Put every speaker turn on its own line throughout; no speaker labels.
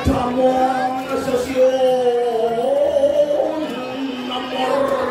Damong stasiun nomor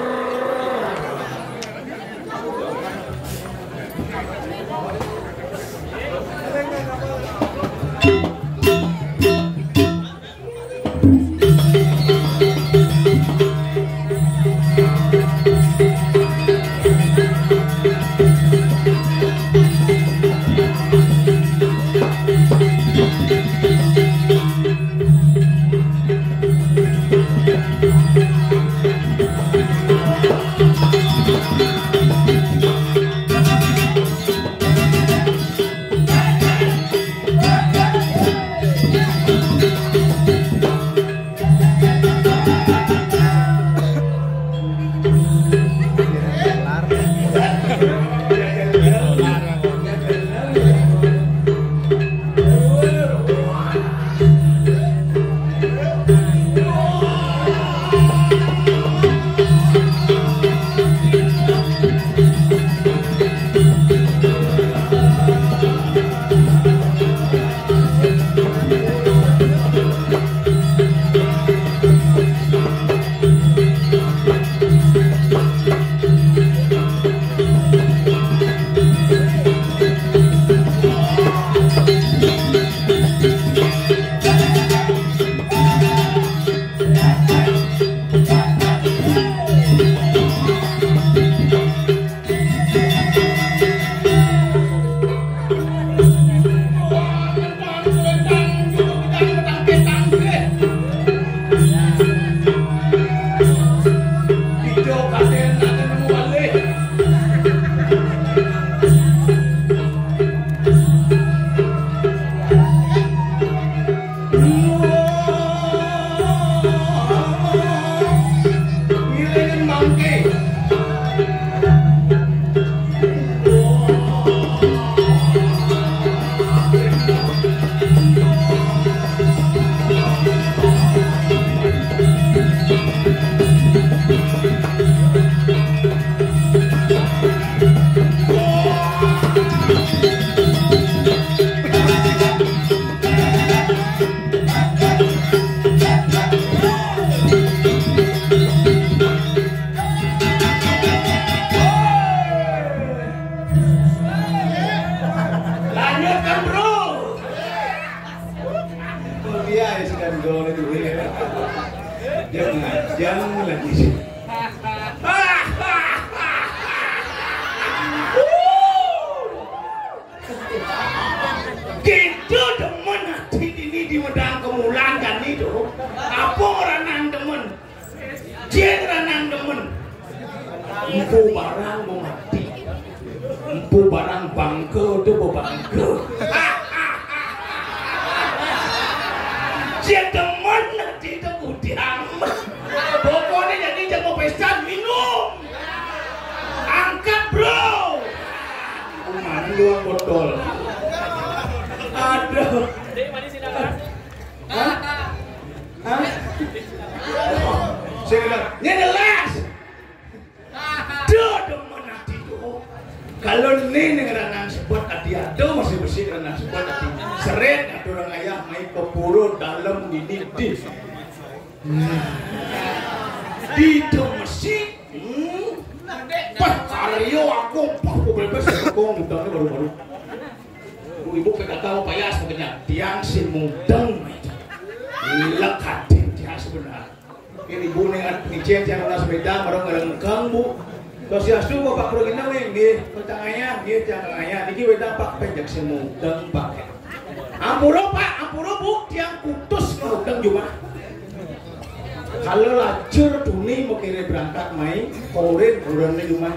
kalau lajur duni mengkiri berangkat main korin bulannya rumah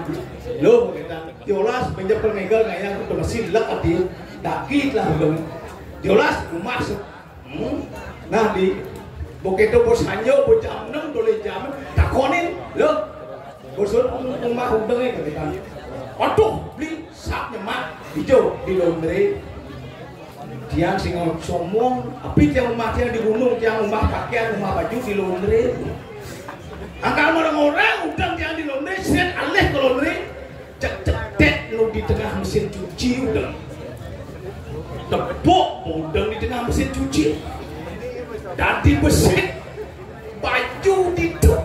lo kita diolas menjepel megal kayak udah mesin lek adil dakit lah udah diolas rumah nah di begitu bos hanyo bos jam 6 boleh jam takonin lo bosun rumah udangnya kita aduh beli sak nyemak hijau di laundry tiang sing somong tapi tiang rumah tiang di gunung tiang rumah pakaian rumah baju di laundry angkal orang-orang udang tiang di laundry set aleh ke laundry cek lu di tengah mesin cuci udang tepuk udang di tengah mesin cuci dadi besit, baju diduk,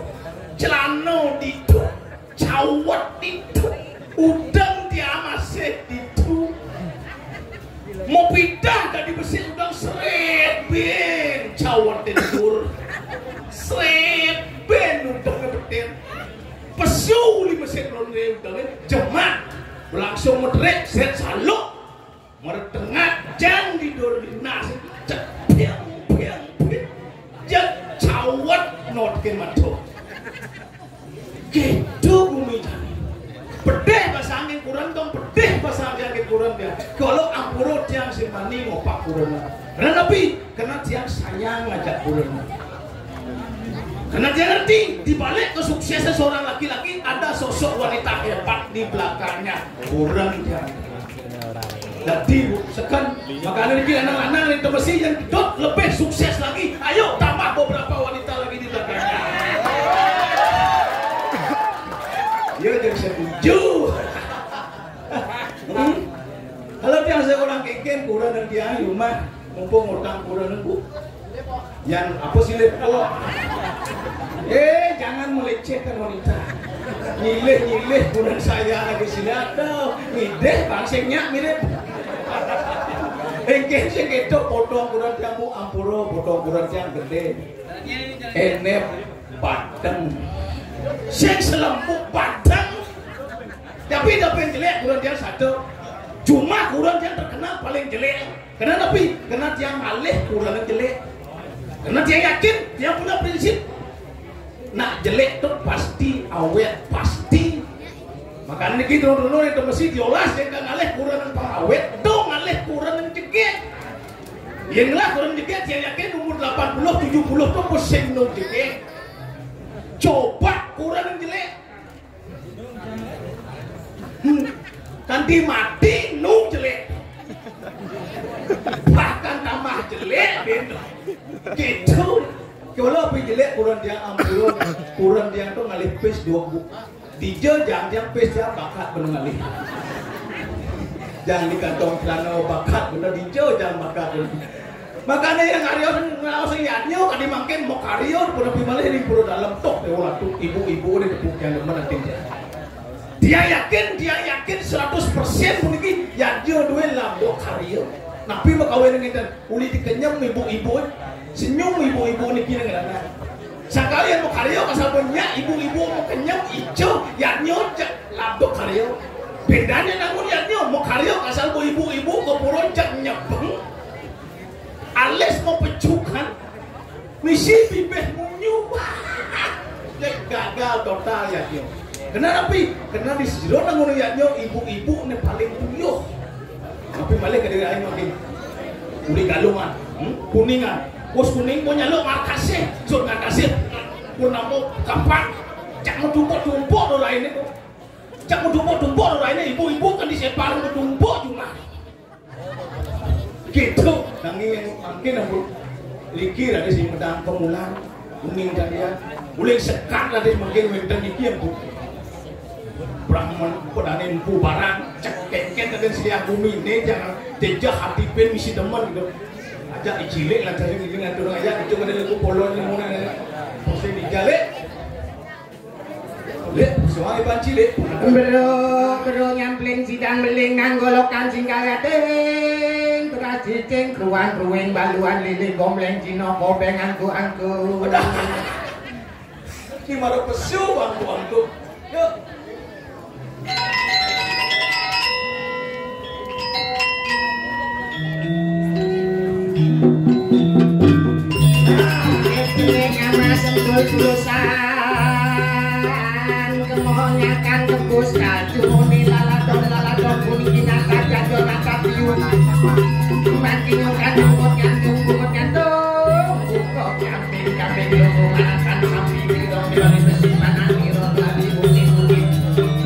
celana diduk, cawat diduk, udang masih diduk. Mau pindah dadi besit udang seret ben, cawat tidur, seret ben udang betir, pesu li mesin lonre udang jemat, langsung medrek set saluk, meretengah jang tidur di nasi, piang piang piang, jang cawat notkin matu, gitu bumi jani. Pedih bahasa angin kurang dong, pedih bahasa angin kurang dia. Kalau ampuro tiang simani mau pak kurang. Karena tapi karena tiang sayang ngajak kurang. Karena dia ngerti di balik kesuksesan seorang laki-laki ada sosok wanita hebat di belakangnya. Kurang dia. Jadi sekan makanya ini anak-anak itu mesti yang dot lebih sukses lagi. Ayo tambah beberapa wanita lagi di belakangnya. Dia jadi setuju. Kalau tiang seorang keken kurang dan tiang rumah mumpung utang kurang nunggu. Yang apa sih lepo? Jangan melecehkan wanita. Nyileh kurang saya lagi sini atau ngideh bangsengnya mirip. Engke sing ketok potong kurang tiangmu ampuro potong kurang tiang gede. Enep padang. Sing selempuk padang. Tapi jelek kurang tiang satu. Cuma kurang tiang terkenal paling jelek. Karena tapi karena tiang malih kurang jelek. Karena dia yakin, dia punya prinsip. Nak jelek tuh pasti awet, pasti. Makanya gitu dulu itu mesti diolah dia kan ngalih kurang awet, dong ngalih kurang jegek. Yang lah kurang jegek dia yakin umur 80, 70 tuh pusing no jegek. Coba kurang jelek. Nanti mati nu jelek. Bahkan tambah jelek gitu. Kalau apa jelek kurang dia ampun, kurang dia tuh ngalih pes 2 buk. Tiga jangan pes dia bakat bener ngalih. Jangan di kantong celana bakat bener dijo jangan bakat. Makanya yang karyo ngelawas yatnya kadi makin mau karyo pura pimalih di pura dalam tok dewa tuh ibu-ibu di tepuk yang demen nanti. Dia yakin 100% mungkin yatnya dua lambok karyo. Napi makawin dengan uli dikenyam ibu-ibu, senyum ibu-ibu ni kira ngerana. Sekalian mau karyo kasabannya ibu-ibu mau kenyam hijau, yatnya lambok karyo. Bedanya namun yatnya mau karyo kasal ibu-ibu kepulauan jak nyepeng. Alis mau pecukan, misi bibeh munyu, gagal total yatnya. Kenapa? Karena di sini namun yatnya ibu-ibu ni paling tuyuh. Tapi malah kadang-kadang makin kuning galungan, kuningan, bos kuning punya lo makasih, so makasih, purnamo kapan, cak mau tumpuk do lainnya, cak mau tumpuk do lainnya, ibu-ibu kan disepar mau tumpuk cuma, gitu, nanging mungkin aku likir ada sih medang pemulang, kuning dan dia, boleh sekat ada mungkin medang likir bu. Brahman pedanin bubaran cek-cek dan siang bumi ini jangan tejah hati pen misi teman gitu aja icilik lah cari ini ngatur aja itu kan ada polon yang mana pasti dijalik lek soalnya pancilek
bro nyampling sidang beling nanggolokan singkagateng teras cicing keruan baluan lili gomleng cino kobeng angku
ini marah pesu angku yuk.
Tulusan kemonyakan tebus kacung laladon kuning naka jadon naka piun makin kan bukot nyantung bukot kambing logo makan sapi bidong besi panang irot lagi bukit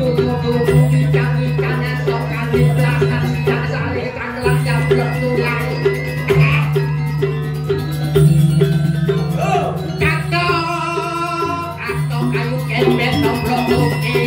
tubuh ikan sokan di belakang siang sari kanglang jablok tulang embet nomplok tuki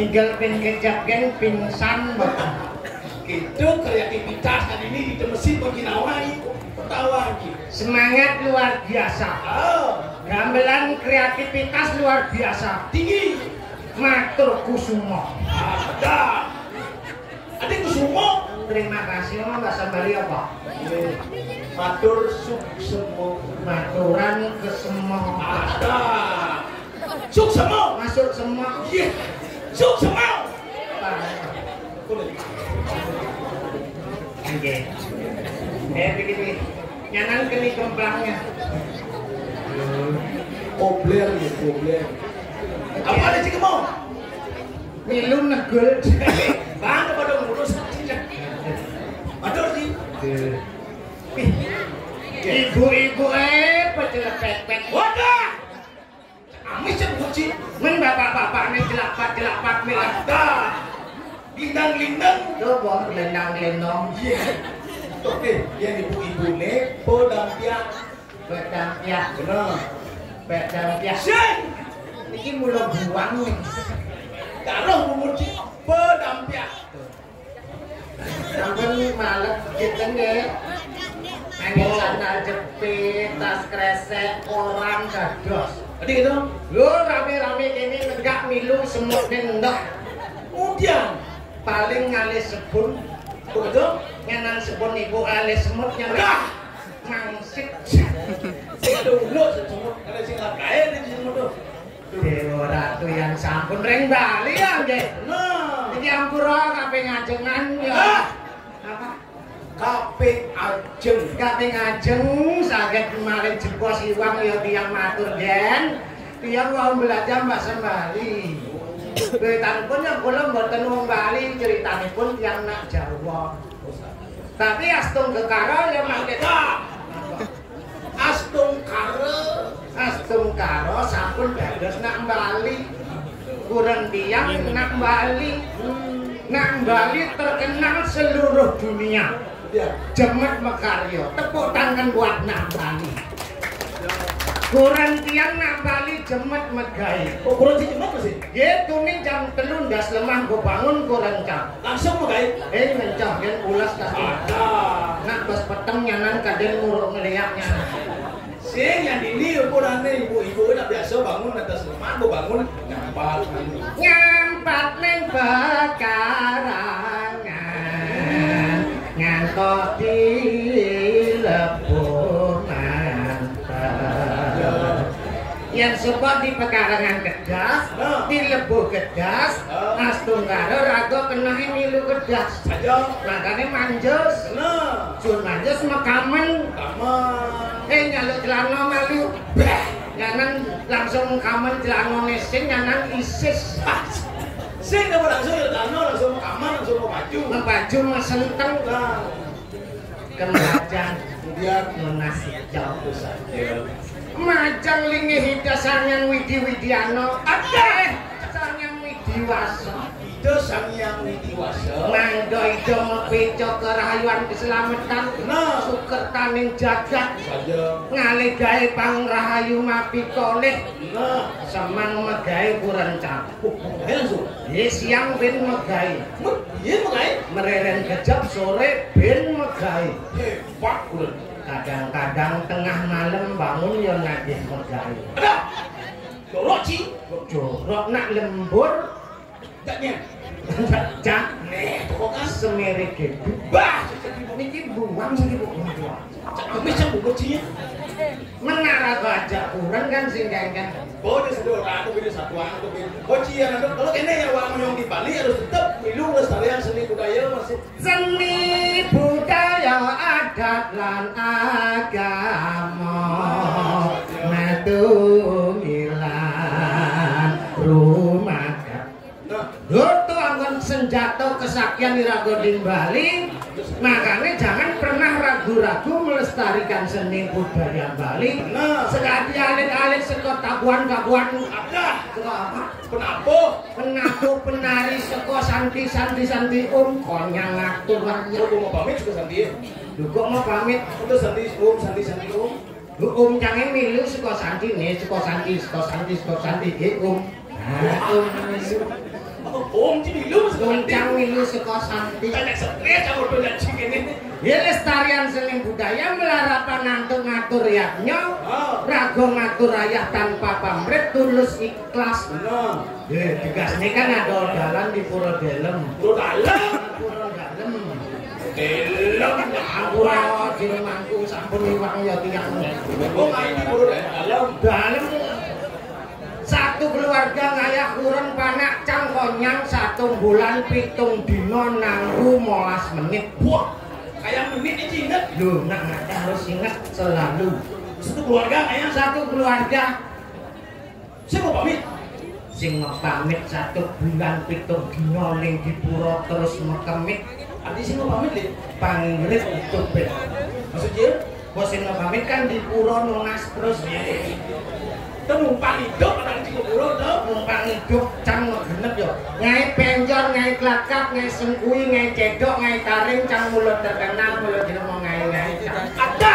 Tinggal pingsan bapak.
Itu kreativitas hari ini di mesin berginawai pertawa
Semangat luar biasa. Gamelan kreativitas luar biasa.
Tinggi.
Matur kusumo.
Ada kusumo.
Terima kasih Mbak Sambali apa?
Matur suksemo.
Maturan kesemo.
Ada. Suksemo.
Masuk semua.
Iya. Suksemo.
Oke. Begini. Nyanan keni kemplangnya.
Obler ya, obler. Apa ada sih kamu?
Milu negul.
Bang, pada ngurus. Matur sih.
Ibu-ibu pejelepet-pet.
Wadah. Amis yang kunci.
Men bapak-bapak ini jelapat-jelapat
Ada. Lindang-lindang.
Coba lendang-lendong.
Iya. Oke, yang ibu-ibu nih pedampiak.
Pedampiak.
Benar.
Pedampiak.
Sih.
Ini mula buang nih.
Taruh memuji pedampiak.
Sampai malam kita nih. Angin sandal jepit, tas kresek, orang gados.
Tadi gitu.
Lu rame-rame ini enggak milu semut nendah.
Kemudian
Paling ngalis sebun.
betul.
Nyanan sebun ibu alis semut
Dah.
Mangsik.
Dulu semut ada sing kae di semut tuh.
Dewa Ratu yang sampun reng Bali ya nggih.
Nah,
Iki ampura kaping ngajengan ya. Apa?
kaping ajeng.
Kaping ngajeng saged maring jempol siwang ya tiyang matur den. Tiyang wau belajar bahasa Bali. Ceritanya yang kula mboten wong Bali, ceritanipun tiyang nak Jawa. Tapi astung kekara ya mangke.
Astung
karo sampun dados nak Bali. Kurang tiyang nak Bali. Nak Bali terkenal seluruh dunia.
Ya.
Jemet Mekaryo, tepuk tangan buat nak Bali. Kurang tiang nak Bali jemet megai.
Oh, kurang sih jemet sih.
Gitu nih jam 3 das lemah go bangun kurang jam.
Langsung megai.
Mencah kan ulas kasih.
Ada.
Nak bos peteng nyanan kaden muruk ngeliaknya.
Sing yang ini ukurane ibu-ibu nak biasa bangun atas lemah go bangun nyampat.
Nyampat neng bekarangan ngantos dilebur mantep yen supaya di pekarangan kedas dilebur kedas astunggara raga kenahe milu kedas makane manjus jur manjus mekamen nyaluk celana melu nyanan langsung kamen celanane sing nyanan isis
sing apa langsung ya langsung kamar langsung mau
baju mesenteng kemajang dia lunas jauh saja majang lingi hidasangan widi-widiano ada sangyang widiwasa
itu sangyang widiwasa
mangga ido mepeco kerahayuan keselamatan sukertaning jagat ngalih gawe pangrahayu mapikoleh semang megawe kurencang
langsung
siang ben megawe mereren kejap sore ben megawe
hebat kulen
kadang-kadang tengah malam bangun ya nagih megawe
jorok ci
jorok nak lembur
daknya
jak pokoknya semere gitu bah niki buang niki buang
bisa bukocinya
menara aja kurang kan sing kan
oh dia sedora aku beda satuan aku beda kocian ada kalau kene ya wang yang di Bali harus tetap milu lestarian seni budaya masih
seni budaya adat lan agama matumilan rumah Doto anggon senjata kesaktian Iragoding Bali makanya jangan pernah ragu-ragu melestarikan seni budaya Bali sekali alit-alit seko tabuan-tabuan ada penabuh penari seko santi konyang ngatur
aku mau pamit juga santi
juga mau pamit
itu santi
cangen milu seko santi milu seko santi ya lestarian seni budaya melarapan ngatur rakyatnya rago ngatur rakyat tanpa pamrih tulus ikhlas digas ini kan ada dalan di Pura Delem Pura Dilmangku sampun liwang ya tiang dalem satu keluarga ngayah kurang panak cang konyang 1 bulan 7 dino nanggu 15 menit
wah kayak menit ini inget
loh nak harus ingat selalu
satu keluarga saya mau pamit
sing pamit 1 bulan 7 dino ning dipura terus mekemit
arti sing mau pamit nih
panggilnya itu bet
maksudnya
bos sing pamit kan dipura nunas terus
numpang hidup orang di Kupuro tuh
numpang hidup cang genep yo ngai penjor ngai klakap ngai sengkui ngai cedok ngai taring cang mulut terkenal mulut dino mau ngai
ada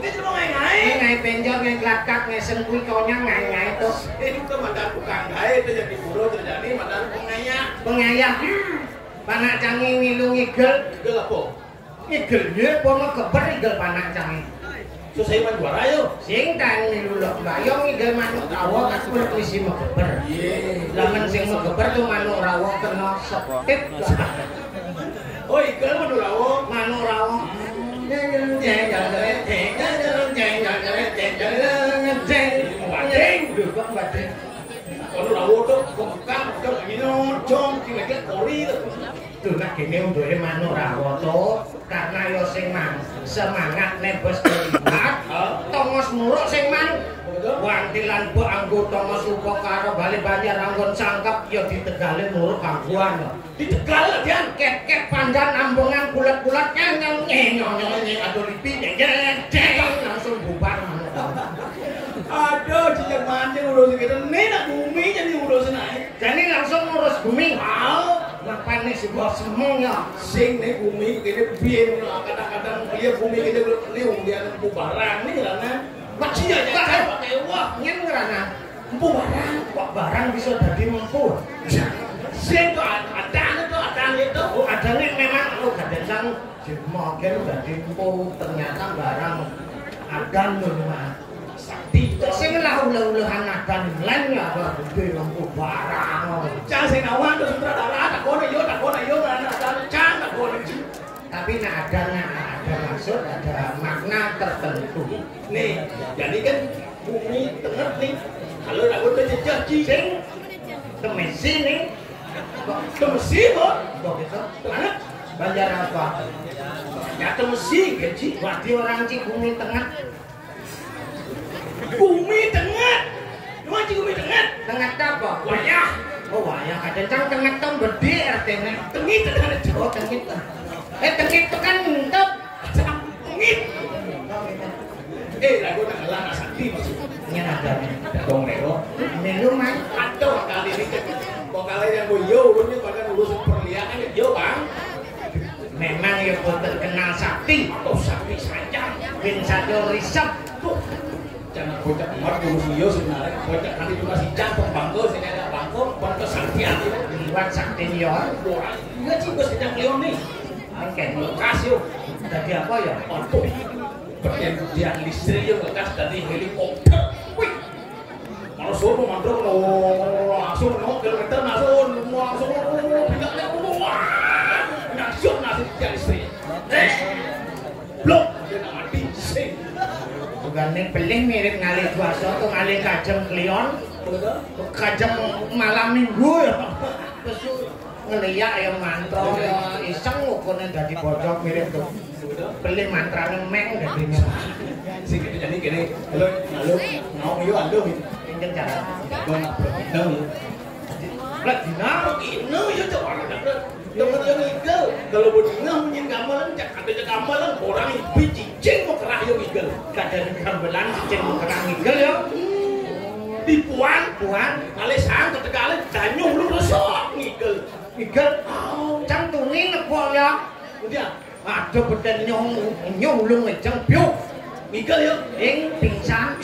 ini cuma ngai
penjor ngai klakap ngai sengkui konyang ngai tuh
itu tuh mandan bukan ngai itu jadi Kupuro terjadi mandan
pengayah panak cangi ngilu ngigel
apa?
ngigel ya pono keber ngigel panak cangi
susah iman juara yuk
sing tang nilulok bayong ngigel manuk rawa kan kulit isi megeber laman sing megeber tuh manuk rawa kena sepit
oh igel manuk rawa bading manuk rawa tuh kekang nyocong kira-kira kori
tuh nak gini untuk manuk rawa tuh karena yo sing semangat nebos terlibat tongos muruk sing man wantilan bu anggo tongos upo karo bali banjar anggon sangkap yo ditegali muruk kangguan
ditegal latihan
kek pandan ambongan kulat-kulat nyang aduh lipi langsung bubar
aduh cicak mancing urusin kita ini nak bumi jadi urusin aja
jadi langsung ngurus bumi ngapain nih sebuah semong ya
sing nih bumi kita biar kadang-kadang dia bumi kita ini dia empu barang nih karena macam aja kan pakai wah
nyen karena
empu barang
kok barang bisa jadi empu
sing tuh ada itu
ada nih memang lo kadang mungkin jadi empu ternyata barang ada loh mah sakti sing lau-lauhan adan lain ya apa gede empu barang
jangan sing awan terus
tapi ada maksud, ada makna tertentu.
Nih, jadi kan bumi tengah nih. Kalau nak buat jejak cing,
Temesi nih.
temesi kok.
Kok gitu?
Mana?
Banjar apa?
Ya temesi kan cing.
Berarti orang cing bumi tengah.
Bumi tengah. Cuma cing bumi tengah.
Tengah apa?
Wayah.
Oh wayah kadang tengah tahun gede artinya.
Tengit tengah.
Oh tengit. Tengit itu kan untuk
Tengit. Lagu nak ngalah nak sakti maksudnya.
ini ada.
Dong Nero.
Melu mah.
Aduh kali ini cek. Kali yang gue yo, lu nih pada urusan perliakan ya yo bang.
Memang ya terkenal sakti.
Atau sakti saja.
Bin satu riset.
Tuh. Jangan bocah emat dulu si yo sebenarnya. Bocah nanti cuma si jatuh bangko, sini ada bangko, bangko saktian.
Liwat sakti yor.
Orang. Enggak sih gue sedang Leon nih.
Oke.
Lekas yo.
Jadi apa ya?
Aduh. Perjanjian listrik yo lekas dari helikopter. Wih. Kalau suruh mandro langsung kilometer langsung bilangnya langsung nasi tiang istri. Blok dia nak mati sih.
Bukan nih peling mirip ngalih puasa atau ngalih kajeng Kleon, kajeng malam minggu ya. Terus ngeliat ya mantra ya iseng ukurnya dari bojok mirip tuh. Peling mantranya meng jadinya.
Sih gitu jadi gini, halo mau yo ando
Pinjam jalan.
Gua nak berenang. Lah dina ini yo coba nak temen yang igel. Kalau bodina punya gamelan cak ada gamelan orang ibu cicing mau kerah yo igel.
Kadang gamelan cicing mau kerah igel yo.
Dipuan, kali sang ketegale danyung lu resok igel.
Igel. Cantungin nepok ya.
Kemudian
ada beden nyulung ngejeng piuk.
igel yo.
Pingsan.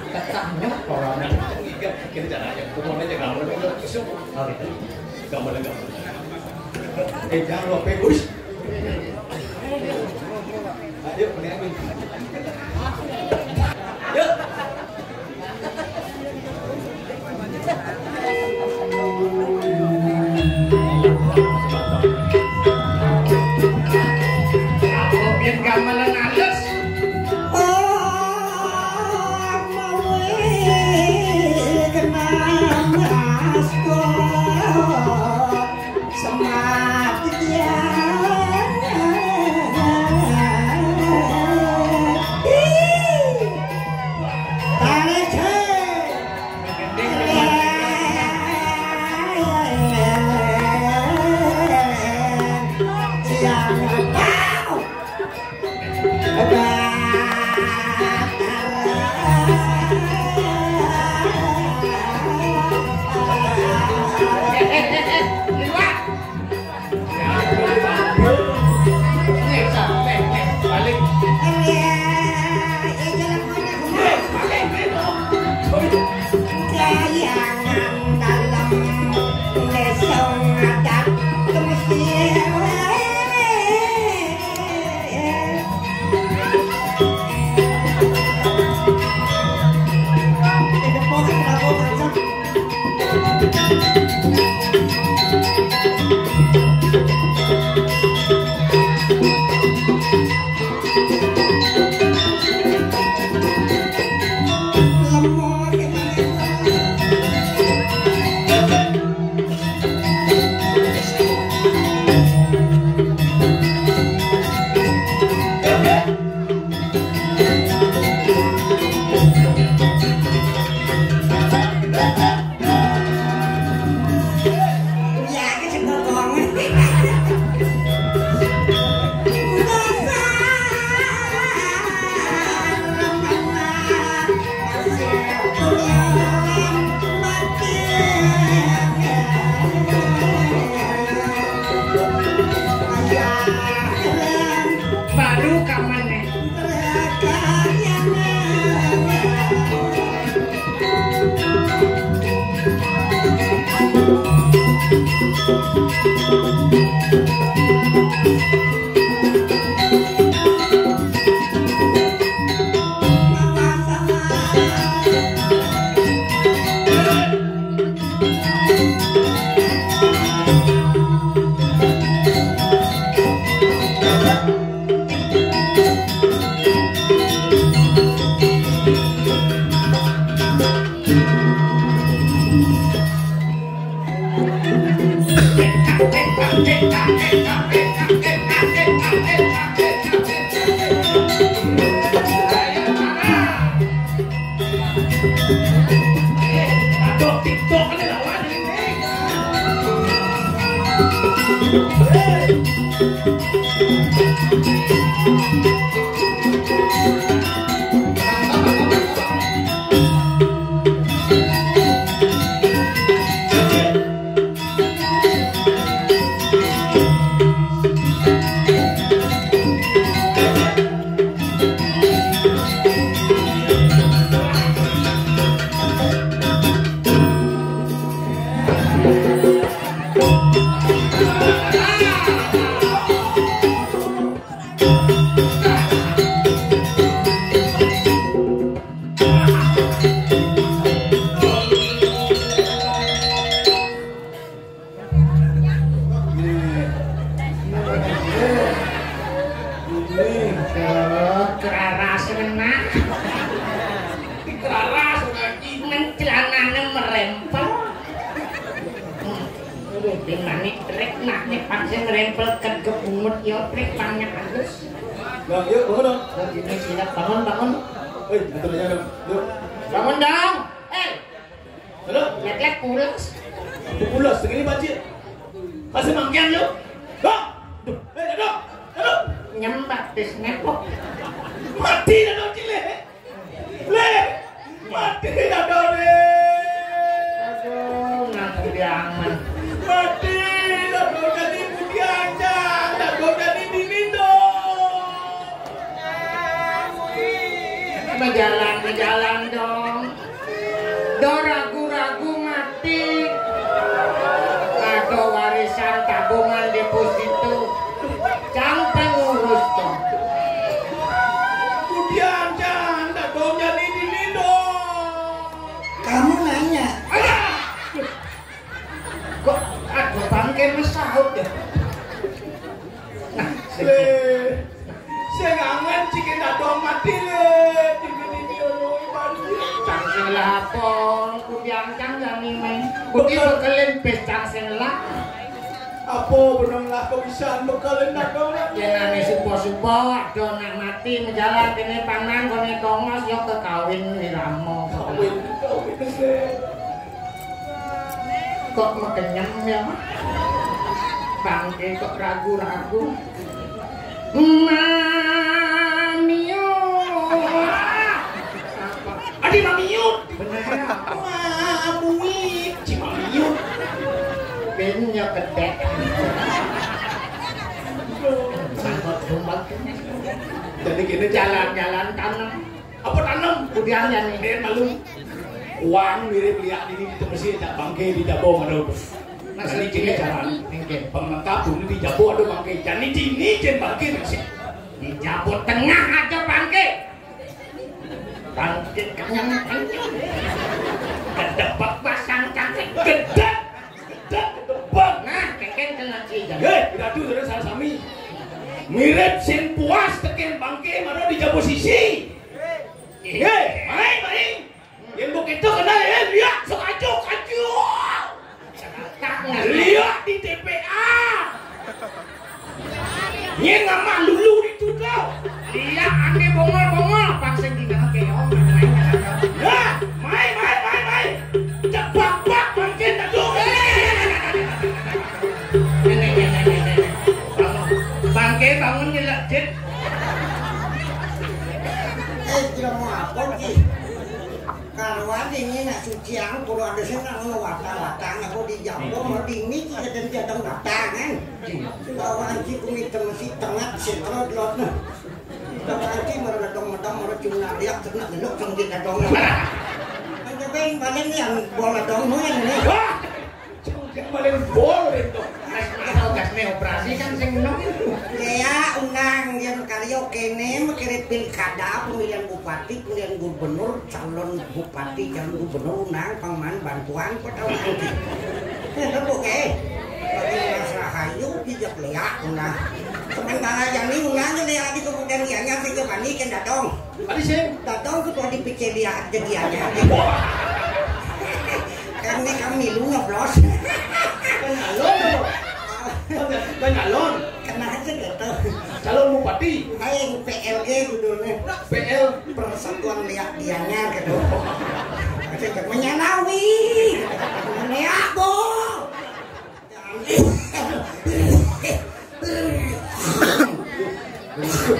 Ketah nyok orang.
Igel kita caranya. Pokoknya aja gamelan itu kesuk.
Oh gitu.
Gamelan. Jangan lupa bus. Ayo pengen. Yuk.
Aku biar gamelan halus.
Thank you.
Jalan dong. Do ragu-ragu mati. Ada warisan tabungan deposito. Sampai ngurus dong.
Kemudian jangan dong jadi ini dong.
Kamu nanya.
Kok ada bangke mesahut ya? Nah,
saya ngangen cikin dong mati le.
Lapor kudiang-cang jani main bukti bekelen pestang senlah
apa benang lah kok bisa bekelen dong
jenane supo-supo ado nak mati menjalan kene pangan kene tongos yo kekawin wiramo kok mekenyem ya bangke kok ragu-ragu Mamiyo Adi Mamiut bener wah amuit si Mamiut bennya kedek sangkot rumah
jadi gini
jalan-jalan tanam
apa tanam
kudiannya nih
dia malu uang mirip lihat ini di Mesir tak bangke di Jabo ada nah ini gini jalan pengangkap dulu di Jabo ada bangke jadi ini jen bangke Mesir
di Jabo tengah ada bangke bangkit kenyang-kenyang kedepak pasang cantik
gedek kedebak
nah keken kena cijang
kita tuh dari salah sami mirip sin puas tekin bangke mana di Jabo sisi main yang begitu kenal ya lihat sok ajo lihat di TPA yang nama lulu di tudau
lihat ane bongol-bongol paksa kita ke om
ya main cepat bangke tadu
bangke bangun nyelak jet
Tidak mau apa ki? Karuan ini nak suci aku kalau ada sih nak ngewata-watang aku di Jambu mau dingin kita dan jadang datang kan? Bawa anci kumit masih tengah setrot lot nah. Bawa anci meredong-medong merecuna dia ternak genuk sanggit dong. Tapi paling yang bola dong yang ini.
wah yang paling bol itu
gasne operasi kan sing enom
ya undang yang karyo kene mengirim pilkada pemilihan bupati pemilihan gubernur calon bupati calon gubernur undang pangman bantuan kok tahu nanti itu oke bagi Mas Rahayu bijak lihat undang sementara yang ini undang lihat di kemudian dianya sih ke Bani kan datang
tadi sih
datang ketua di PC dia jadiannya kan ini kami lu ngeblos
halo Kan calon.
Kena aja gitu.
Calon bupati.
Aing PLG judulnya.
PL
Persatuan Liak Gianyar gitu. Saya menyanawi. Meneak bo.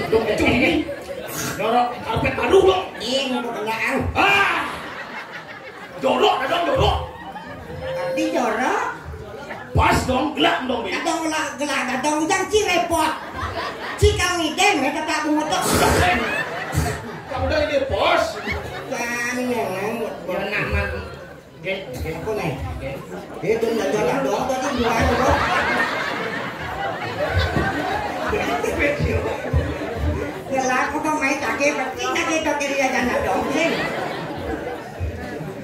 Dong cumi. Jorok karpet aduh dong.
Ini udah kenaan.
Jorok dah dong jorok.
Tadi jorok.
Pas dong gelap dong be.
Kadang gelak kadang yang ci repot. Cikang ide mereka tak mengotok.
Kamu dah ini bos.
Jangan
nama
apa nih? Itu nggak jalan dong tadi dua dong. Gelak kok main tak berarti tak dia jangan dong sih.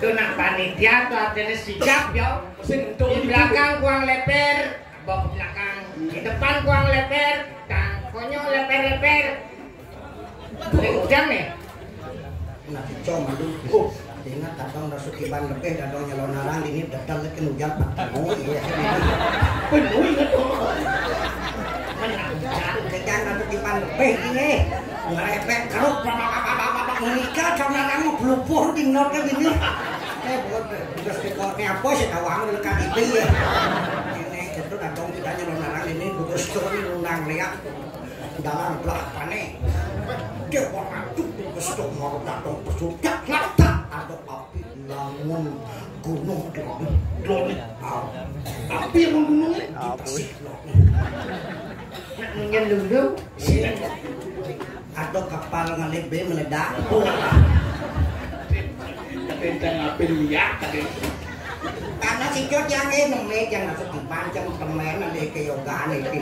Kena panitia tuh artinya sigap ya. Di belakang kuang leper, bawa belakang. Di depan kuang leper, dan konyol leper-leper. Hujan nih.
Nah, cuma dulu. Ingat datang rasuki ban lebih datang nyalon narang ini datang ke hujan penuh ya.
Penuh ingat dong.
Jangan rasuki ban lebih ini. Ngerepek keruk bapak menikah sama kamu pelupur di notnya gini. Buat tugas dekornya apa sih tahu aku dekat itu ya. Ini itu datang kita nyalon narang ini tugas ini undang lihat dalam belakang nih. Dia warna tugas itu mau datang pesudah lata. Ada api bangun gunung drone. Api yang menggunung
Nak dulu.
ada kapal ngalip meledak.
Tentang api liak tadi.
Karena si Jod yang ini yang masuk di panjang temen ada keyogaan itu.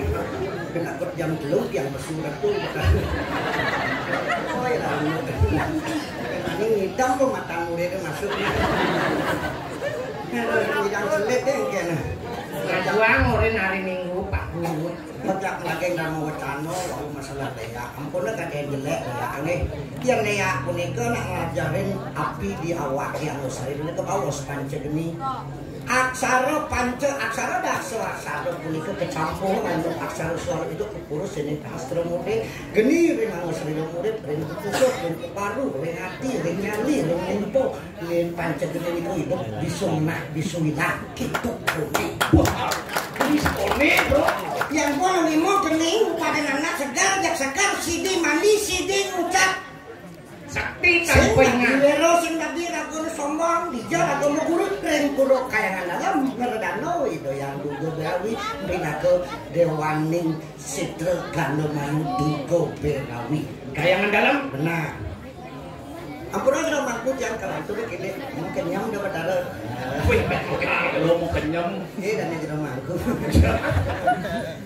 Kena ikut jam teluk yang bersurat tuh. Oh ya ini ngidam tuh mata murid itu masuknya. Ngidam selit deh kayaknya.
Juang orang hari Minggu Pak Guru.
Bacak lagi nggak mau wacana waktu masalah leak. Ampun lah kadang jelek leak nih. Yang leak punika nak ngajarin api di awak yang usai dulu ke bawah panca geni. Aksara panca aksara dah suara punika kecampur dengan aksara suara itu kurus ini astra murid geni renang astra murid renang kusuk renang paru renang hati renang nyali renang info renang panca geni itu bisuna bisuina gitu kuning.
Ini sekolah bro.
Yang gua limo gening pada anak segar jak segar sidi mandi sidi ucap
Sakti tanpa ingat.
Lero sing tadi ragu sombong dijal ragu guru keren puro kayangan dalam ngerdano itu yang dugo berawi bina ke dewaning sitra gano mayu dugo berawi
Kayangan dalam.
benar. Ampun aja mangkut yang kalau itu begini mungkin nyam udah berdarah.
Wih, kalau mau kenyam.
Dan yang tidak mangkut.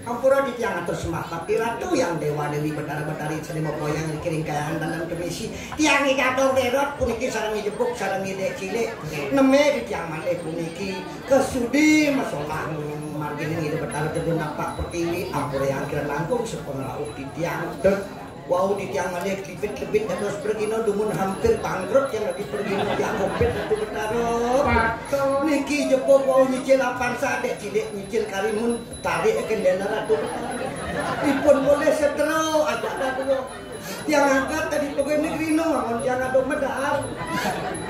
Ampura di tiang atur semak tapi ratu yang dewa dewi berdarah sedih mau yang dikirim kayangan dalam kemisi tiang jatuh derot puniki sarang jebuk sarang ide cilik neme di tiang male puniki kesudi masalah margin ini berdarah gedung napak pertiwi ampura yang kira langkung sepengaruh di tiang wow di tiang male klipit dan terus bergino dumun hampir bangkrut yang lagi bergino yang kopet itu berdarah niki jebuk wow nyicil apan sadek cilik nyicil karimun tarik kendena ratu dipun boleh setero ada dulu yang angkat tadi pegawai negeri no yang ada medar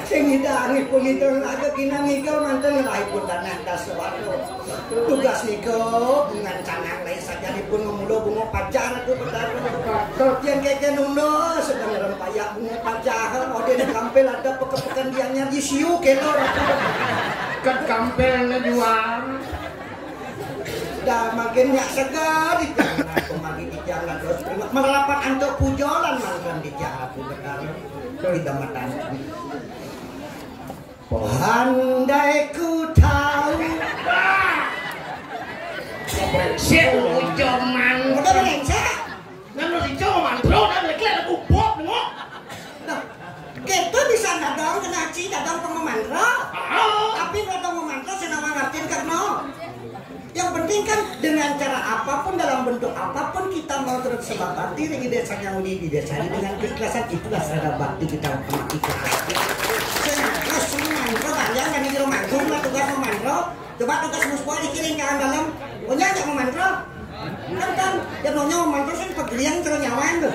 sing hidangi pun itu agak kina ngigau mantan ngerai pun tanah daswarno tugas niko dengan canang lain saja dipun memulo bunga pacar itu betar yang keke nuno sedang rempaya bunga pacar ode di kampel ada pekepekan diangnya di siu kelor
Ket kampelnya jual.
dah makin nyak segar di tiang aku makin di tiang terus merapat antuk pujolan makan di tiang aku benar tidak matan andai ku tahu
Si ujoman.
udah melengsek
Nang si Joman bro, nang lekler aku bok nengok.
kita bisa dadang kena ci dadang pengemantra tapi dadang pengemantra senama ngertiin karena yang penting kan dengan cara apapun dalam bentuk apapun kita mau terus sebab bakti di desa yang di desa ini dengan keikhlasan itulah serada bakti kita sama ikhlas. Terus mantra banyak kan di rumah tugas mantra coba tugas musbah dikirim ke dalam punya nggak mantra liang terus nyawan tuh.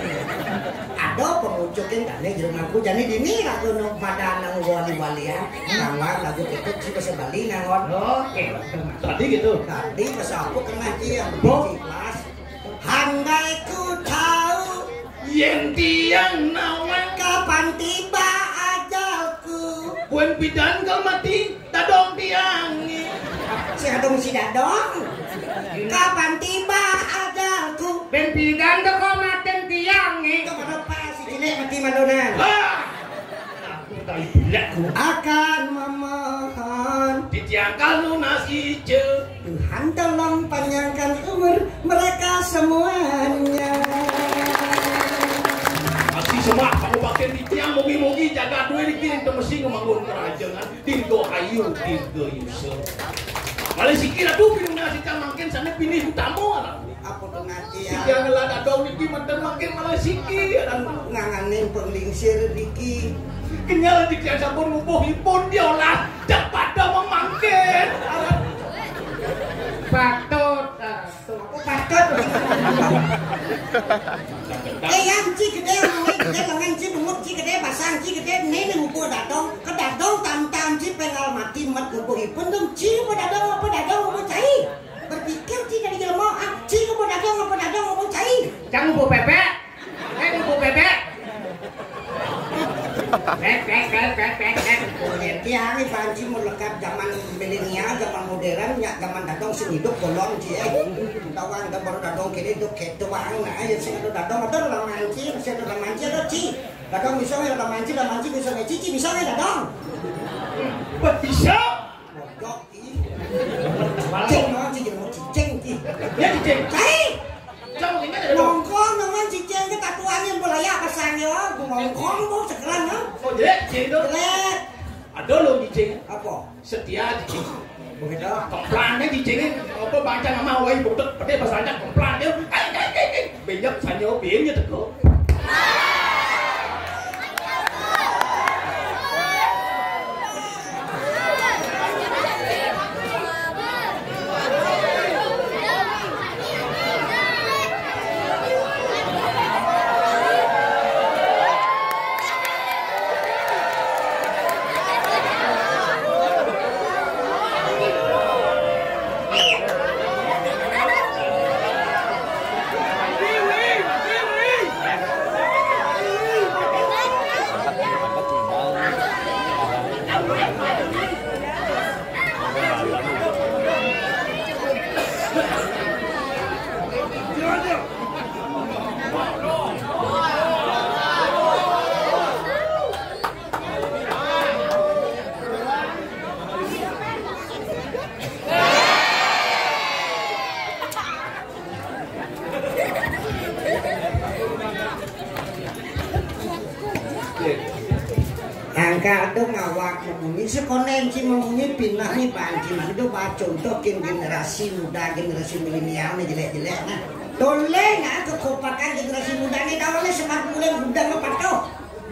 Ada pengucukin tadi di rumahku jadi dini lagu nu pada nang wali-walian nangwar lagu itu sih bisa bali nangon.
Oke.
Tadi gitu.
Tadi pas aku kena dia di kelas. Handai ku tahu
Yen tiang nawan
kapan tiba ajalku.
Buen pidan kau mati tadong tiangi.
Si adong si dadong. Kapan tiba ajalku.
Ben pidan tuh kok maten tiang nih.
Itu kenapa si cilik mati madonan.
Aku tali bilakku
Akan memohon
ditiangkan lunas hijau.
Tuhan tolong panjangkan umur mereka semuanya.
Masih semua kamu pakai di tiang mogi-mogi jaga duit dikirim ke Mesir ngemangun kerajaan Dirgo Ayu Dirgo Yusuf. Malah si kira tuh pinung nasi makin sana pilih utamu anak.
Apa tuh nanti
Si
ya?
jangan lada dong niki mantan makin malah siki dan
Nganganin penglingsir diki.
kenyal di tiang sabun ngubuh hipun diolah dapat dah memangkin.
Patut.
Patut. Yang ci gede, lengan ci bungut ci gede, basang ci gede, ini ngubuh dadong, kedadong tam-tam ci pengal mati mat ngubuh hipun dong ci apa dadong ngubuh cai. Berpikir ci dari jelema, ci ngubuh dadong ngubuh cai.
Jangan ngubuh bebek. Ngubuh bebek. Bek.
Tiang ini panci melekat zaman milenial, zaman modern, zaman dadong sing hidup bolong ci. Tawang da baru dadong kini hidup ketuang nah ya sing dadong ada lah manci, sing ada manci ada ci. Dadong bisa ada manci bisa cici bisa dadong.
Bisa.
Bodoh ih. Cing no cing mau cicing ih.
Ya cicing.
Cai.
Jauh ini ada dong.
Mongkong naman cicing ke tatuannya bolaya pasang ya. Mongkong mau sekeran ya.
Oh jelek cicing itu.
Jelek.
Ada lo cicing.
Apa?
Setia cicing.
Begitu.
Komplannya cicingin apa baca nama wai butet pede bahasanya komplan dia. Kai. Banyak sanyo bienya teko.
Angka itu ngawak memungi sekonen si memungi pindah nih panci itu baca contohin generasi muda generasi milenial nih jelek-jelek nah toleh nah kekompakan generasi muda nih awalnya smart muda ngepat kau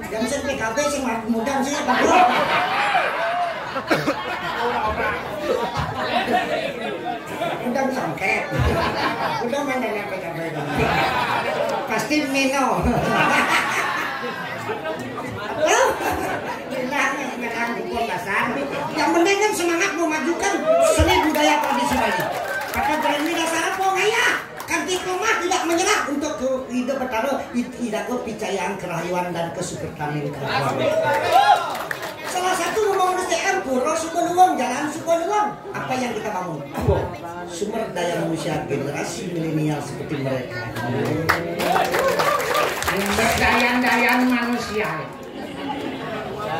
jam sen PKB smart muda sih apa udah songket udah mana PKB pasti Mino yang penting kan semangat memajukan seni budaya tradisi Bali. Kata Jeremy dasar apa ngaya? Kartikumah tidak menyerah untuk hidup bertaruh tidak kepercayaan kerayuan dan kesupertanin kerajaan. Salah satu membangun SDM Puro Sukonuwung, Jalan Sukonuwung. Apa yang kita bangun? Sumber daya manusia generasi milenial seperti mereka.
Sumber daya manusia.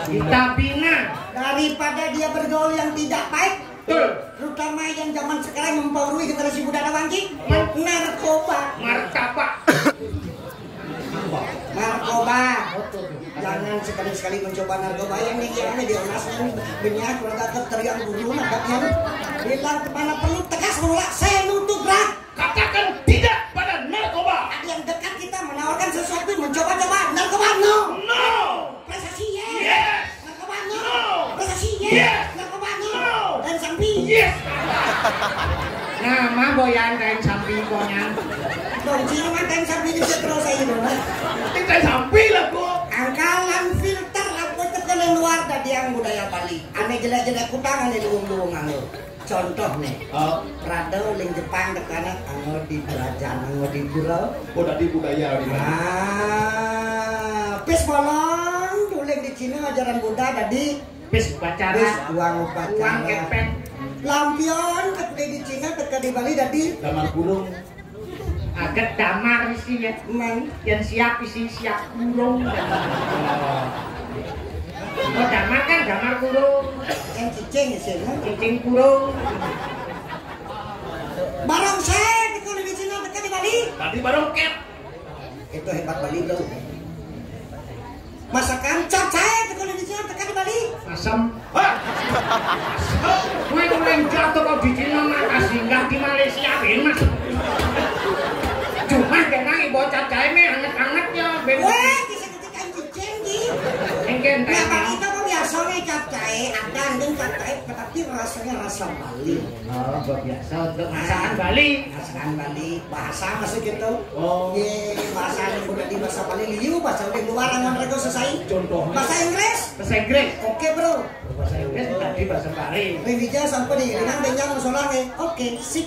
Kita bina
Daripada dia bergaul yang tidak baik, terutama yang zaman sekarang mempengaruhi generasi muda Nawangki, narkoba. Jangan sekali-sekali mencoba narkoba yang ini diolah banyak berada teriak guru nadapnya bilang kemana perlu tegas menolak saya nuntut berat.
Katakan tidak pada narkoba.
Ada yang dekat kita menawarkan sesuatu mencoba-coba narkoba no. Prestasi yes. Narkoba no. Prestasi yes. Narkoba no. Dan sampai yes.
nama boyan dan sampi konyan.
Dong Cina mah teng sampi di terus saya itu.
Tingkai sampai lah kok.
Angkalan filter aku tekan luar tadi yang budaya Bali. Ane jelek-jelek kutang ane luung-luung anu. Contoh nih, Prado ling Jepang tekanan anu di kerajaan anu di pura.
Oh dari budaya di mana?
Pes bolong, tuling di Cina ajaran Buddha tadi.
Pes upacara.
Pes uang upacara.
Uang kepeng.
Lampion ketika di Cina teka di Bali tadi.
Damar gunung.
Agak damar isi ya. Yang siap isi siap kurung. Oh damar kan damar kurung.
Yang cicing sih,
Cicing kurung.
Barang saya di kulit di Cina teka di Bali.
Tadi barongket.
Itu hebat Bali loh. Masakan cap saya di kulit di Cina teka di Bali.
Asam. Gue yang jatuh kalau di Cina mah singgah di Malaysia mas. Cuma kena ibu cacai nih anget-anget ya.
Weh, kisah-kisah kan cicing di.
Engken
Nah, Bang kita mah biasanya capcay, ada dan capcay, tetapi rasanya rasa Bali.
Oh, biasa untuk masakan Bali.
Masakan Bali, bahasa masih gitu.
Oh.
Ye, bahasa yang udah di bahasa Bali liu, bahasa udah luar yang mereka selesai.
Contohnya.
Bahasa Inggris.
Bahasa Inggris.
Oke bro.
Bahasa Inggris tadi bahasa Bali.
Revija sampai di dengan benjang musolane. Oke, sip.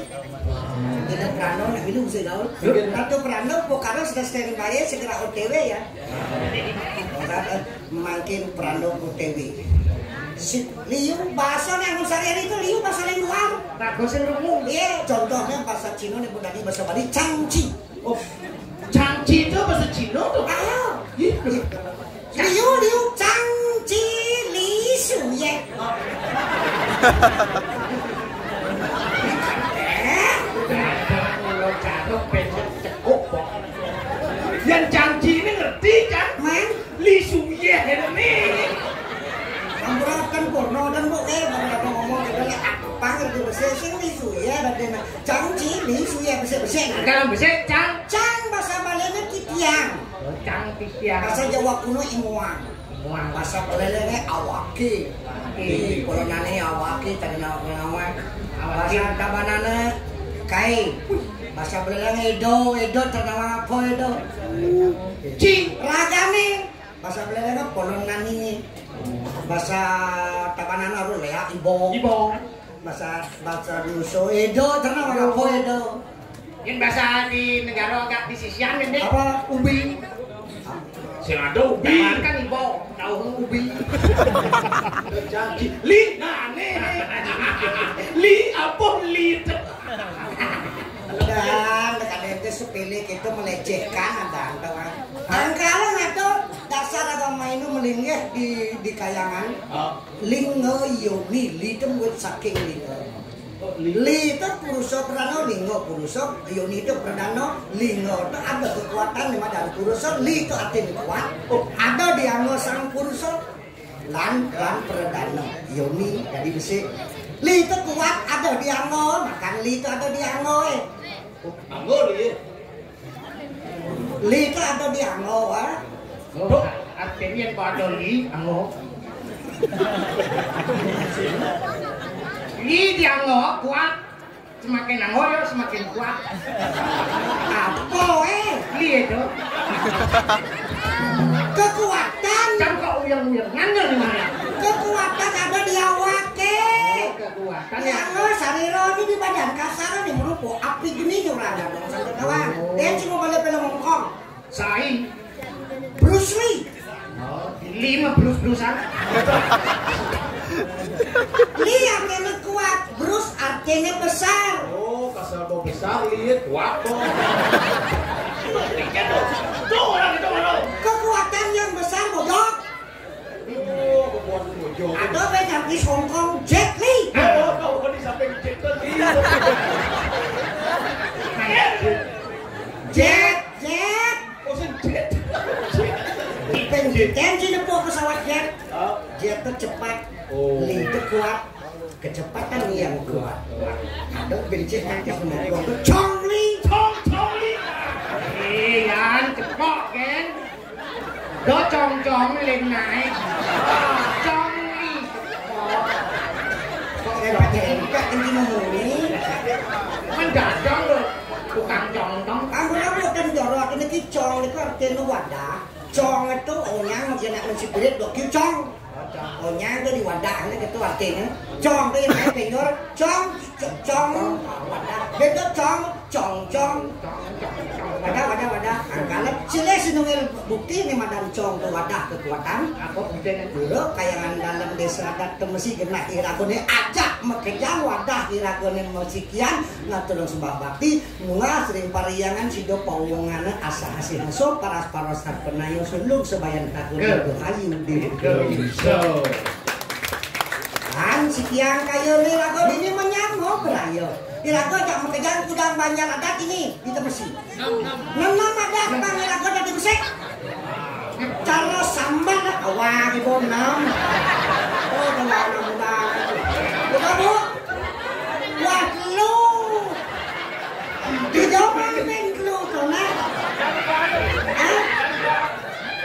Kita Prano, nak minum sih daun. Ratu Prano, pokaro sudah stand by segera OTW ya. Makin Prano OTW. Sip, liu bahasa yang sehari itu liu bahasa yang luar.
Bagus rumung.
Iya, contohnya bahasa Cina nih bukan bahasa Bali, Changchi.
Oh, Changchi itu bahasa Cina tuh.
Ah, liu Changchi Li Su Ye.
Yang Changchi ini ngerti kan?
Man,
Li Su Ye ini.
kan porno dan bu baru ngomong gitu ya apa ngerti bahasa sing Li Su Ye dan Changchi Li Su Ye bahasa.
Dalam bahasa
Cang bahasa Bali-nya kitiang.
Cang titiang.
Bahasa Jawa kuno imuang. Bahasa Bali-nya awaki. Kalau nane awaki tadi nama. Bahasa Tabanana kai. Bahasa Bali-nya Edo ternama apa Edo?
Ci
Ragane. Bahasa Bali-nya Polonani. Bahasa Tabanana ru ya Ibo. Bahasa Duso Edo ternama apa Edo?
Yang bahasa di negara agak di sisian ini
Apa?
ubi.
sing ada ubi.
Jangan kan ibu tahu ubi.
Changchi Li nane. Li apa li?
Dan kadang-kadang sepele itu melecehkan ada angkala itu dasar agama itu melinggih di kayangan lingo yoni li itu buat saking lingo li itu purusa pradana lingo purusa yoni itu pradana lingo itu ada kekuatan lima dari purusa li itu artinya kuat ada di anggo sang purusa lan pradana yoni jadi besi li itu kuat ada di anggo makan li itu ada di anggo
Anggo li.
Li itu ada di anggo
Oh, artinya yang ada li anggo. Li di anggo kuat. Semakin anggo ya semakin kuat.
apa
Li itu
kekuatan
kan kok uyang-uyangan ya di mana?
kekuatan ada di awak
Kekuatan
di
ya.
anggo sariro ini di badan kasar ini merupakan api gini juga ada dong sampai kawan dia cuma boleh film Hongkong
Sai.
Bruce Lee
Lima blus-blusan.
Lee artinya kuat Bruce artinya besar
Oh, kasar bau besar lihat kuat kok. Tuh orang itu orang.
kekuatan yang besar bodok
Oh, kekuatan mojo.
ada banyak di Hongkong Jet Li
Oh, kau kan di samping cekel li.
Jet
Oh, sen jet.
Tensi nepuk pesawat jet jet itu cepat Li itu kuat kecepatan yang kuat ada benci nanti menurut itu Chong Li
Yan cepok kan. Do cong-cong lên naik. Cong li.
kok hebat-hebat ini ngomongin
Mendadak loh.
lên nó wadah chong itu onyang masih nak mensipirit dok kêu chong onyang itu di wadah ini itu artinya chong itu yang naik dengar chong wadah beda chong wadah angkalan sila sinungil bukti ni madam chong ke wadah kekuatan apa buktinya dulu kayangan dalam desa adat temesi kena irakone ajak mekejang wadah irakone mesikian ngaturun sembah bakti munga sering pariangan sido pawungan asa hasil so paras penayo sulung sebayan takun hayu di kan sikian kayo ni lagu ini menyambung berayo Irago jak mekejang kudang banyak adat ini di Temesi. 6 adat bang irago ada di Besek. Cara sambal awak ibu 6. Oh dengan mudah. Bukan bu? Wah lu. Di zaman men lu tu nak.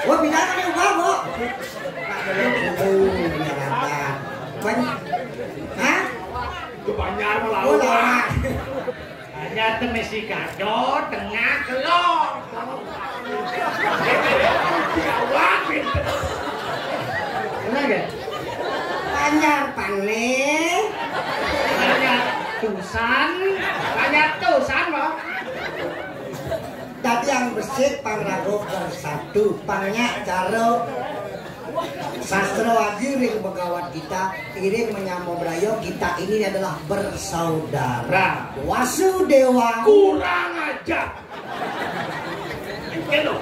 Wah bidang ni ubah bu. Banyak. Hah?
Banyak melawan.
Banyak Temesi Kado, Tengah Kelong.
Jawab.
Kenapa?
Banyak panen.
Banyak tusan, Bang.
Tapi yang bersih pangrago bersatu, banyak cara sastra agiring begawat kita iring menyambung brayo kita ini adalah bersaudara. Wasudewa
Kurang ajar. Kelo.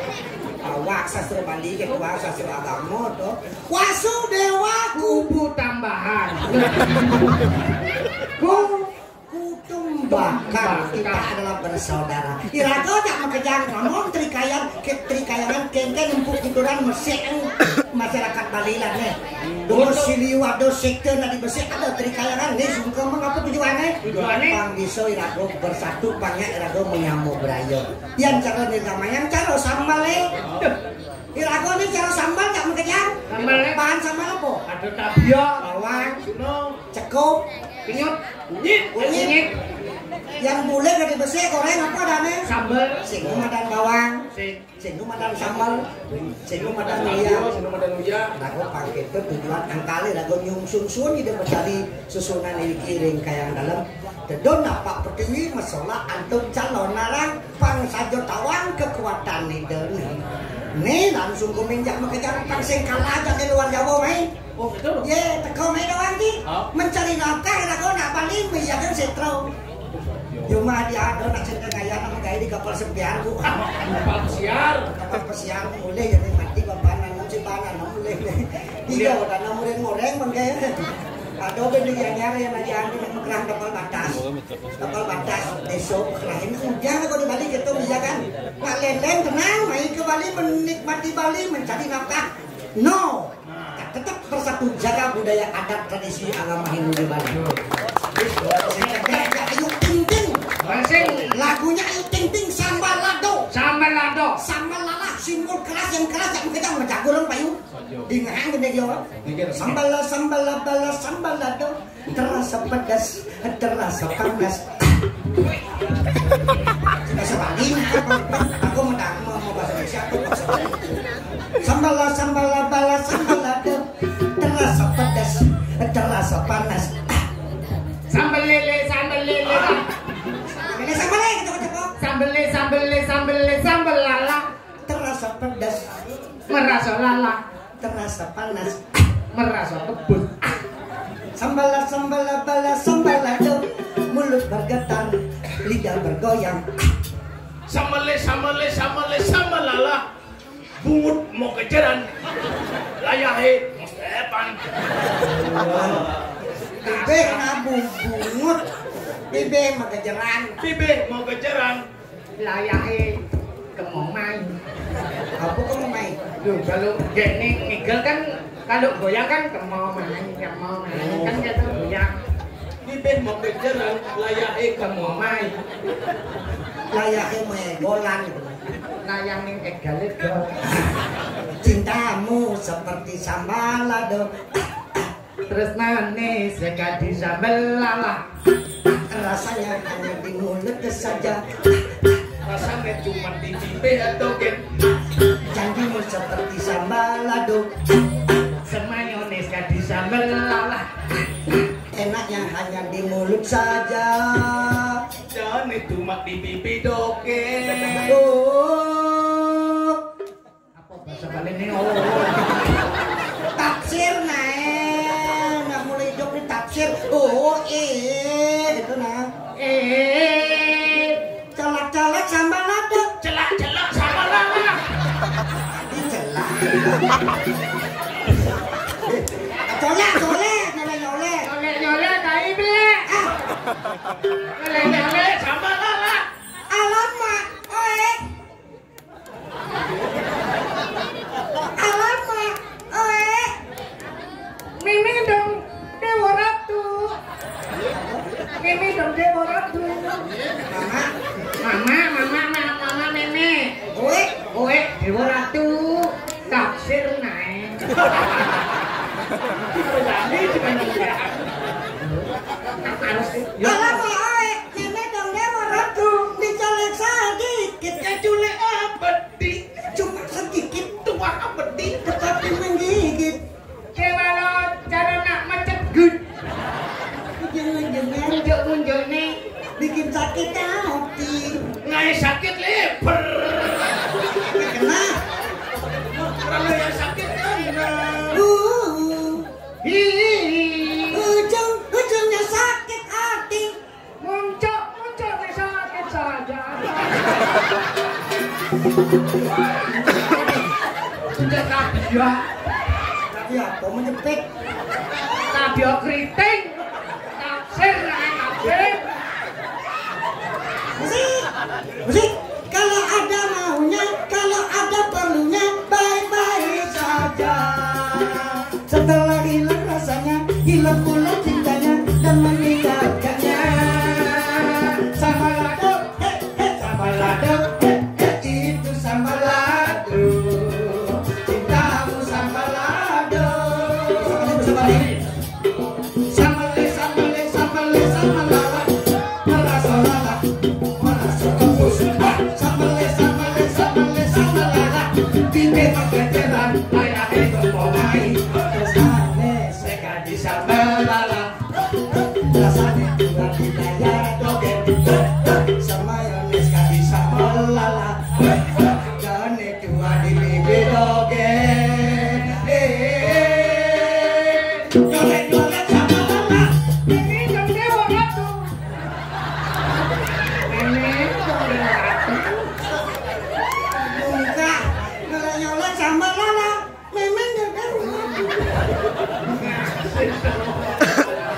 Awak sastra Bali ketua sastra agama to. Wasudewa
Kubu tambahan.
Kutumbakan kita adalah bersaudara. Irago tak mekejang ngomong trikayangan kengken empuk hikuran mesek masyarakat Bali lah nih. Dos siliwa dos sektor nadi besek ada trikayangan nih suka mengapa tujuannya? Pang biso irago bersatu pangnya irago menyambung brayo. Yang cara nirgamayang cara sambal irago nih cara sambal tak mekejang. Bahan sambal apa?
Ada tabiak,
bawang,
cekup,
pinyut,
kunyit.
Yang boleh dari besek goreng apa dane?
Sambal,
Singgung madan bawang, singgung madan sambal, singgung madan luya. Dago pakai itu tujuan angkali dago nyungsung sun ide mencari susunan ini kiring kayang dalam. Dedon apa pertiwi masalah antum calon narang pang sajo tawang kekuatan ide nih langsung kuminjak mengejar pang sengkala aja di luar Jawa main.
Oh betul.
Ye, teko main doang ki. Mencari nafkah dago nak Bali ya kan setro. Cuma dia ada nak cerita kaya nama kaya di kapal sepiar bu. Kapal pesiar mulai jadi mati bapanan nanti banan mulai. Dia udah namurin goreng bangkai. Ada benda yang nyari yang aja anu nak mengerang kapal batas. Besok kerahin hujan kalau di Bali gitu bisa kan. Pak Leleng tenang, main ke Bali menikmati Bali mencari nafkah. No, tetap bersatu jaga budaya adat tradisi agama Hindu di Bali. Ayo ting-ting. Lagunya ayo ting-ting sambal lado. Sambal lala simbol keras yang kita ngejak gulung payu. Di ngahang gede yo. Sambal lado terasa pedas, terasa panas. Bahasa Bali aku mau bahasa Indonesia aku bahasa Bali. Sambal lado terasa pedas, terasa panas. Sambal lele sambal lala terasa pedas, merasa lala terasa panas, merasa kebun. Sambal lado mulut bergetar, lidah bergoyang.
Sambal lala bungut mau kejaran layahe Stepan.
Bibe nabung bungut, bibe mau kejaran, layahe kemong main. Apa kemong main?
Duh, kalau gini ngigel kan, kalau goyang kan kemong main kan gitu goyang.
Bibe mau kejaran layahe kemong main.
Layahe megolan.
Layang ning egalit go.
Cintamu seperti sambal lado.
Tresnane sekadi sambal lala.
Rasanya hanya di mulut saja.
Rasanya cuma di pipi atau
janjimu seperti sambal lado,
semayones di sambal lala.
enaknya hanya di mulut saja.
Jangan itu mak di pipi doke.
Oh,
Apa bahasa Bali ini? Oh.
tafsir naik, nggak mulai jawab di tafsir. Oh, itu nah. Celak-celak sambal lado.
Celak-celak sambal lala.
Dicelak. Colek, nyolek.
Nyolek tai belek. Nyolek sambal lala.
Alamak,
Mimi dong Dewa Ratu. Mimi dong Dewa Ratu. Mama Mimi. Oe Dewa Ratu. Tafsir naik. Jadi cuma
alamak, Meme dong Dewa Ratu. Dicolek sedikit,
Keculek abadi,
cuma sedikit,
tua abadi.
tetapi menggigit.
Dewa lo cara nak macet good.
Jangan-jangan
Munjuk nih.
bikin sakit hati.
Ngai sakit lebar.
Kena.
Kalau yang sakit kan.
Ujung-ujungnya sakit hati.
Muncul nih sakit saja. Sudah kabia.
Tapi apa menjepit?
Kabia keriting. Tafsir naik.
Musik, kalau ada maunya, kalau ada perlunya, baik-baik saja. Setelah hilang rasanya, hilang pula cintanya, dan meninggalkannya. Sambal lado, sambal lado, itu sambal lado. Cintamu sambal lado. Sambal lala, merasa lala.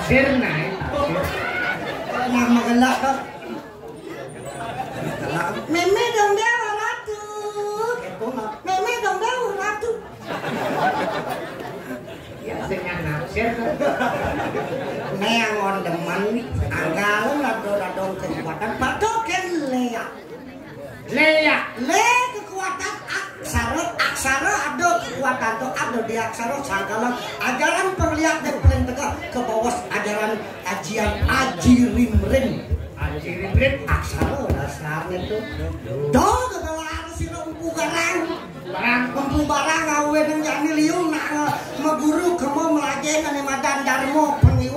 Sirnai.
Nama gelak. Meme dong Dewa Ratu. Meme dong Dewa Ratu.
Ya dengan nafsir.
Neangon demen anggalan rado-rado kekuatan patoken Lea. Le kekuatan aksara ada kekuatan tuh ada di aksara sangkalan ajaran perlihat dan paling tegak ke bawah ajaran ajian Aji Rimrim aksara dasarnya tuh doh kebelah si empu barang awe dan jani liung nak meguru kemo melajeng ane madan darmo pengiwa